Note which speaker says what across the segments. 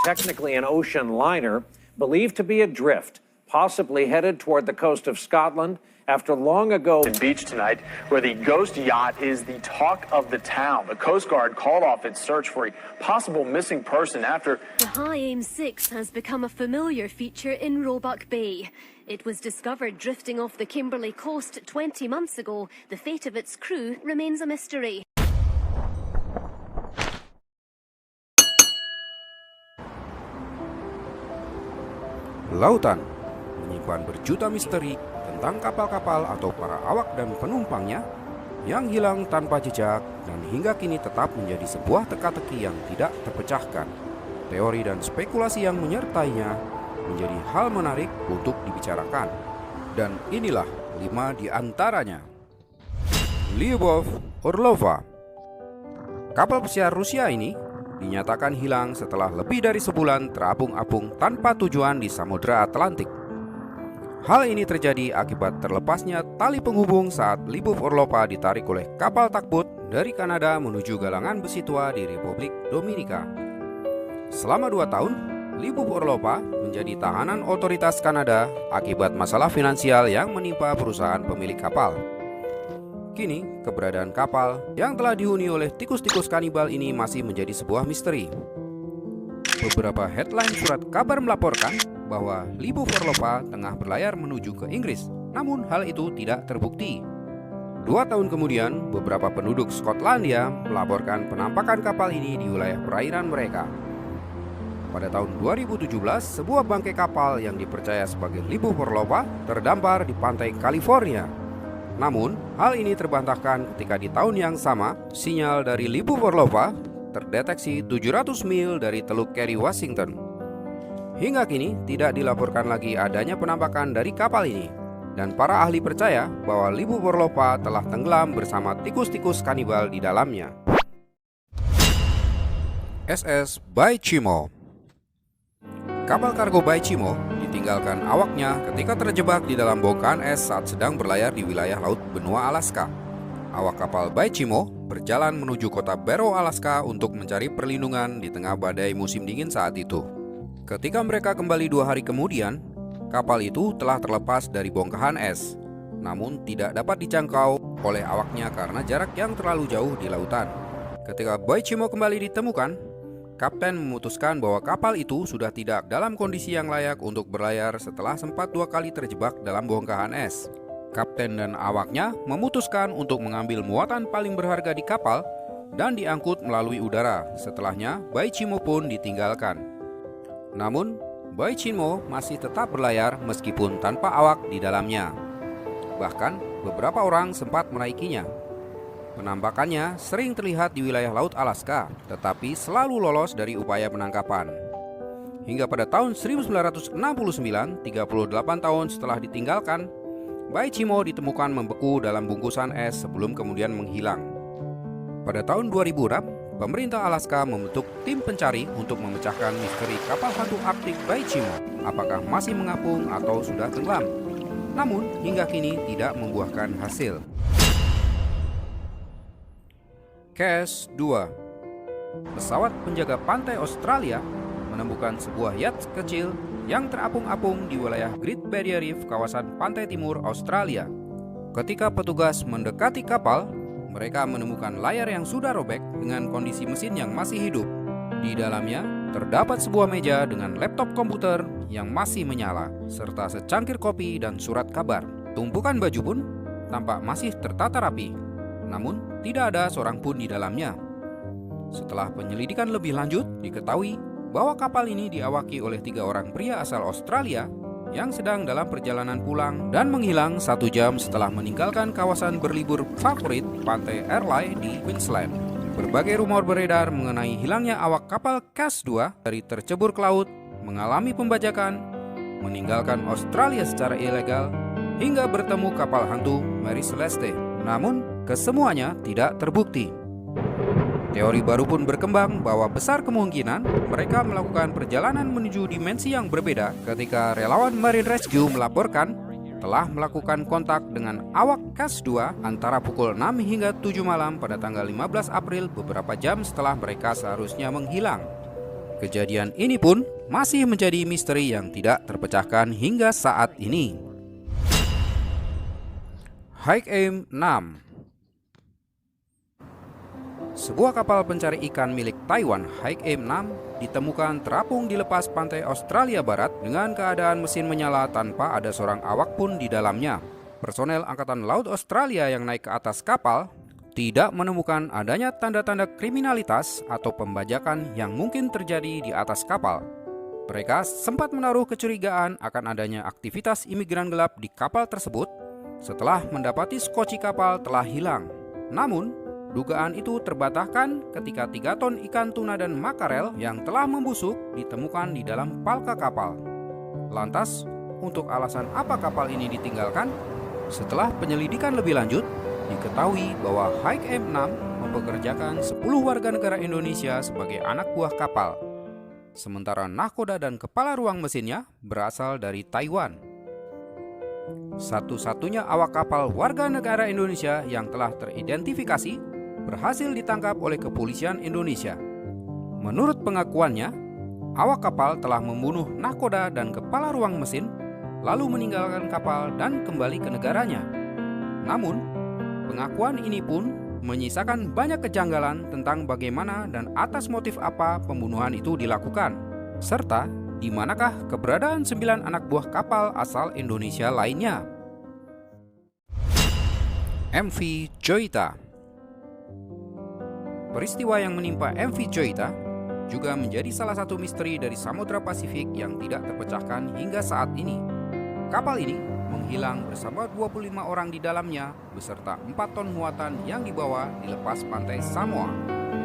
Speaker 1: technically an ocean liner, believed to be adrift, possibly headed toward the coast of Scotland after long ago.
Speaker 2: Beach tonight, where the ghost yacht is the talk of the town. The Coast Guard called off its search for a possible missing person after
Speaker 3: The High Aim 6 has become a familiar feature in Roebuck Bay. It was discovered drifting off the Kimberley coast 20 months ago. The fate of its crew remains a mystery.
Speaker 4: Lautan menyimpan berjuta misteri tentang kapal-kapal atau para awak dan penumpangnya yang hilang tanpa jejak dan hingga kini tetap menjadi sebuah teka-teki yang tidak terpecahkan. Teori dan spekulasi yang menyertainya menjadi hal menarik untuk dibicarakan. Dan inilah 5 di antaranya. Lyubov Orlova. Kapal pesiar Rusia ini dinyatakan hilang setelah lebih dari sebulan terapung-apung tanpa tujuan di Samudra Atlantik. Hal ini terjadi akibat terlepasnya tali penghubung saat Lyubov Orlova ditarik oleh kapal takbut dari Kanada menuju galangan besi tua di Republik Dominika. Selama 2 tahun, Lyubov Orlova menjadi tahanan otoritas Kanada akibat masalah finansial yang menimpa perusahaan pemilik kapal. Kini, keberadaan kapal yang telah dihuni oleh tikus-tikus kanibal ini masih menjadi sebuah misteri. Beberapa headline surat kabar melaporkan bahwa Lyubov Orlova tengah berlayar menuju ke Inggris, namun hal itu tidak terbukti. 2 tahun kemudian, beberapa penduduk Skotlandia melaporkan penampakan kapal ini di wilayah perairan mereka. Pada tahun 2017, sebuah bangkai kapal yang dipercaya sebagai Lyubov Orlova terdampar di pantai California. Namun, hal ini terbantahkan ketika di tahun yang sama, sinyal dari Lyubov Orlova terdeteksi 700 mil dari Teluk Kerry, Washington. Hingga kini, tidak dilaporkan lagi adanya penampakan dari kapal ini. Dan para ahli percaya bahwa Lyubov Orlova telah tenggelam bersama tikus-tikus kanibal di dalamnya. SS Baichimo. Kapal kargo Baichimo ditinggalkan awaknya ketika terjebak di dalam bongkahan es saat sedang berlayar di wilayah laut benua Alaska. Awak kapal Baichimo berjalan menuju kota Barrow, Alaska untuk mencari perlindungan di tengah badai musim dingin saat itu. Ketika mereka kembali 2 hari kemudian, kapal itu telah terlepas dari bongkahan es, namun tidak dapat dijangkau oleh awaknya karena jarak yang terlalu jauh di lautan. Ketika Baichimo kembali ditemukan, Kapten memutuskan bahwa kapal itu sudah tidak dalam kondisi yang layak untuk berlayar setelah sempat 2 kali terjebak dalam bongkahan es. Kapten dan awaknya memutuskan untuk mengambil muatan paling berharga di kapal dan diangkut melalui udara. Setelahnya, Baichimo pun ditinggalkan. Namun, Baichimo masih tetap berlayar meskipun tanpa awak di dalamnya. Bahkan, beberapa orang sempat menaikinya. Penampakannya sering terlihat di wilayah Laut Alaska, tetapi selalu lolos dari upaya penangkapan. Hingga pada tahun 1969, 38 tahun setelah ditinggalkan, Baichimo ditemukan membeku dalam bungkusan es sebelum kemudian menghilang. Pada tahun 2006, pemerintah Alaska membentuk tim pencari untuk memecahkan misteri kapal hantu Arktik Baichimo, apakah masih mengapung atau sudah tenggelam. Namun, hingga kini tidak membuahkan hasil. Case 2. Pesawat penjaga pantai Australia menemukan sebuah yacht kecil yang terapung-apung di wilayah Great Barrier Reef, kawasan pantai timur Australia. Ketika petugas mendekati kapal, mereka menemukan layar yang sudah robek dengan kondisi mesin yang masih hidup. Di dalamnya terdapat sebuah meja dengan laptop komputer yang masih menyala, serta secangkir kopi dan surat kabar. Tumpukan baju pun tampak masih tertata rapi, namun tidak ada seorang pun di dalamnya. Setelah penyelidikan lebih lanjut, diketahui bahwa kapal ini diawaki oleh 3 orang pria asal Australia yang sedang dalam perjalanan pulang dan menghilang 1 jam setelah meninggalkan kawasan berlibur favorit pantai Airlie di Queensland. Berbagai rumor beredar mengenai hilangnya awak kapal Case 2 dari tercebur ke laut, mengalami pembajakan, meninggalkan Australia secara ilegal, hingga bertemu kapal hantu Mary Celeste. Namun, kesemuanya tidak terbukti. Teori baru pun berkembang bahwa besar kemungkinan mereka melakukan perjalanan menuju dimensi yang berbeda ketika relawan Marine Rescue melaporkan telah melakukan kontak dengan awak Case 2 antara pukul 6 hingga 7 malam pada tanggal 15 April, beberapa jam setelah mereka seharusnya menghilang. Kejadian ini pun masih menjadi misteri yang tidak terpecahkan hingga saat ini. Haik Aim 6. Sebuah kapal pencari ikan milik Taiwan, Haik Aim 6, ditemukan terapung di lepas pantai Australia Barat dengan keadaan mesin menyala tanpa ada seorang awak pun di dalamnya. Personel Angkatan Laut Australia yang naik ke atas kapal tidak menemukan adanya tanda-tanda kriminalitas atau pembajakan yang mungkin terjadi di atas kapal. Mereka sempat menaruh kecurigaan akan adanya aktivitas imigran gelap di kapal tersebut setelah mendapati skoci kapal telah hilang. Namun, dugaan itu terbantahkan ketika 3 ton ikan tuna dan makarel yang telah membusuk ditemukan di dalam palka kapal. Lantas, untuk alasan apa kapal ini ditinggalkan? Setelah penyelidikan lebih lanjut, diketahui bahwa Haik Aim 6 mempekerjakan 10 warga negara Indonesia sebagai anak buah kapal. Sementara nahkoda dan kepala ruang mesinnya berasal dari Taiwan. Satu-satunya awak kapal warga negara Indonesia yang telah teridentifikasi berhasil ditangkap oleh kepolisian Indonesia. Menurut pengakuannya, awak kapal telah membunuh nahkoda dan kepala ruang mesin, lalu meninggalkan kapal dan kembali ke negaranya. Namun, pengakuan ini pun menyisakan banyak kejanggalan tentang bagaimana dan atas motif apa pembunuhan itu dilakukan, serta di manakah keberadaan 9 anak buah kapal asal Indonesia lainnya. MV Joyita. Peristiwa yang menimpa MV Joyita juga menjadi salah satu misteri dari Samudra Pasifik yang tidak terpecahkan hingga saat ini. Kapal ini menghilang bersama 25 orang di dalamnya beserta 4 ton muatan yang dibawa di lepas pantai Samoa.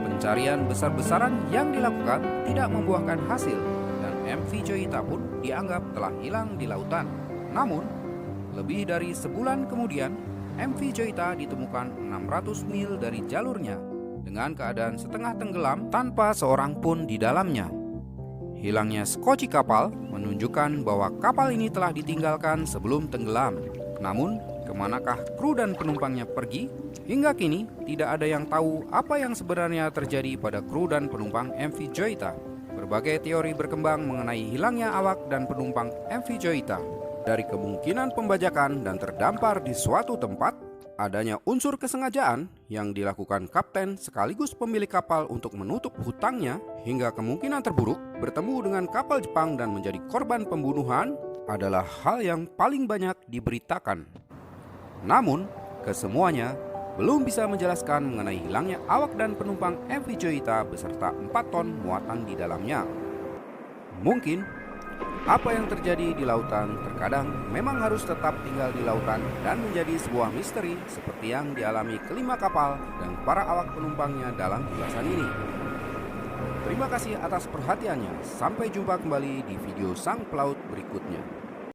Speaker 4: Pencarian besar-besaran yang dilakukan tidak membuahkan hasil dan MV Joyita pun dianggap telah hilang di lautan. Namun, lebih dari sebulan kemudian, MV Joyita ditemukan 600 mil dari jalurnya dengan keadaan setengah tenggelam tanpa seorang pun di dalamnya. Hilangnya skoci kapal menunjukkan bahwa kapal ini telah ditinggalkan sebelum tenggelam. Namun, kemanakah kru dan penumpangnya pergi? Hingga kini, tidak ada yang tahu apa yang sebenarnya terjadi pada kru dan penumpang MV Joyita. Berbagai teori berkembang mengenai hilangnya awak dan penumpang MV Joyita. Dari kemungkinan pembajakan dan terdampar di suatu tempat, adanya unsur kesengajaan yang dilakukan kapten sekaligus pemilik kapal untuk menutup hutangnya, hingga kemungkinan terburuk bertemu dengan kapal Jepang dan menjadi korban pembunuhan adalah hal yang paling banyak diberitakan. Namun, kesemuanya belum bisa menjelaskan mengenai hilangnya awak dan penumpang MV Joyita beserta 4 ton muatan di dalamnya. Mungkin apa yang terjadi di lautan terkadang memang harus tetap tinggal di lautan dan menjadi sebuah misteri seperti yang dialami kelima kapal dan para awak penumpangnya dalam ulasan ini. Terima kasih atas perhatiannya. Sampai jumpa kembali di video Sang Pelaut berikutnya.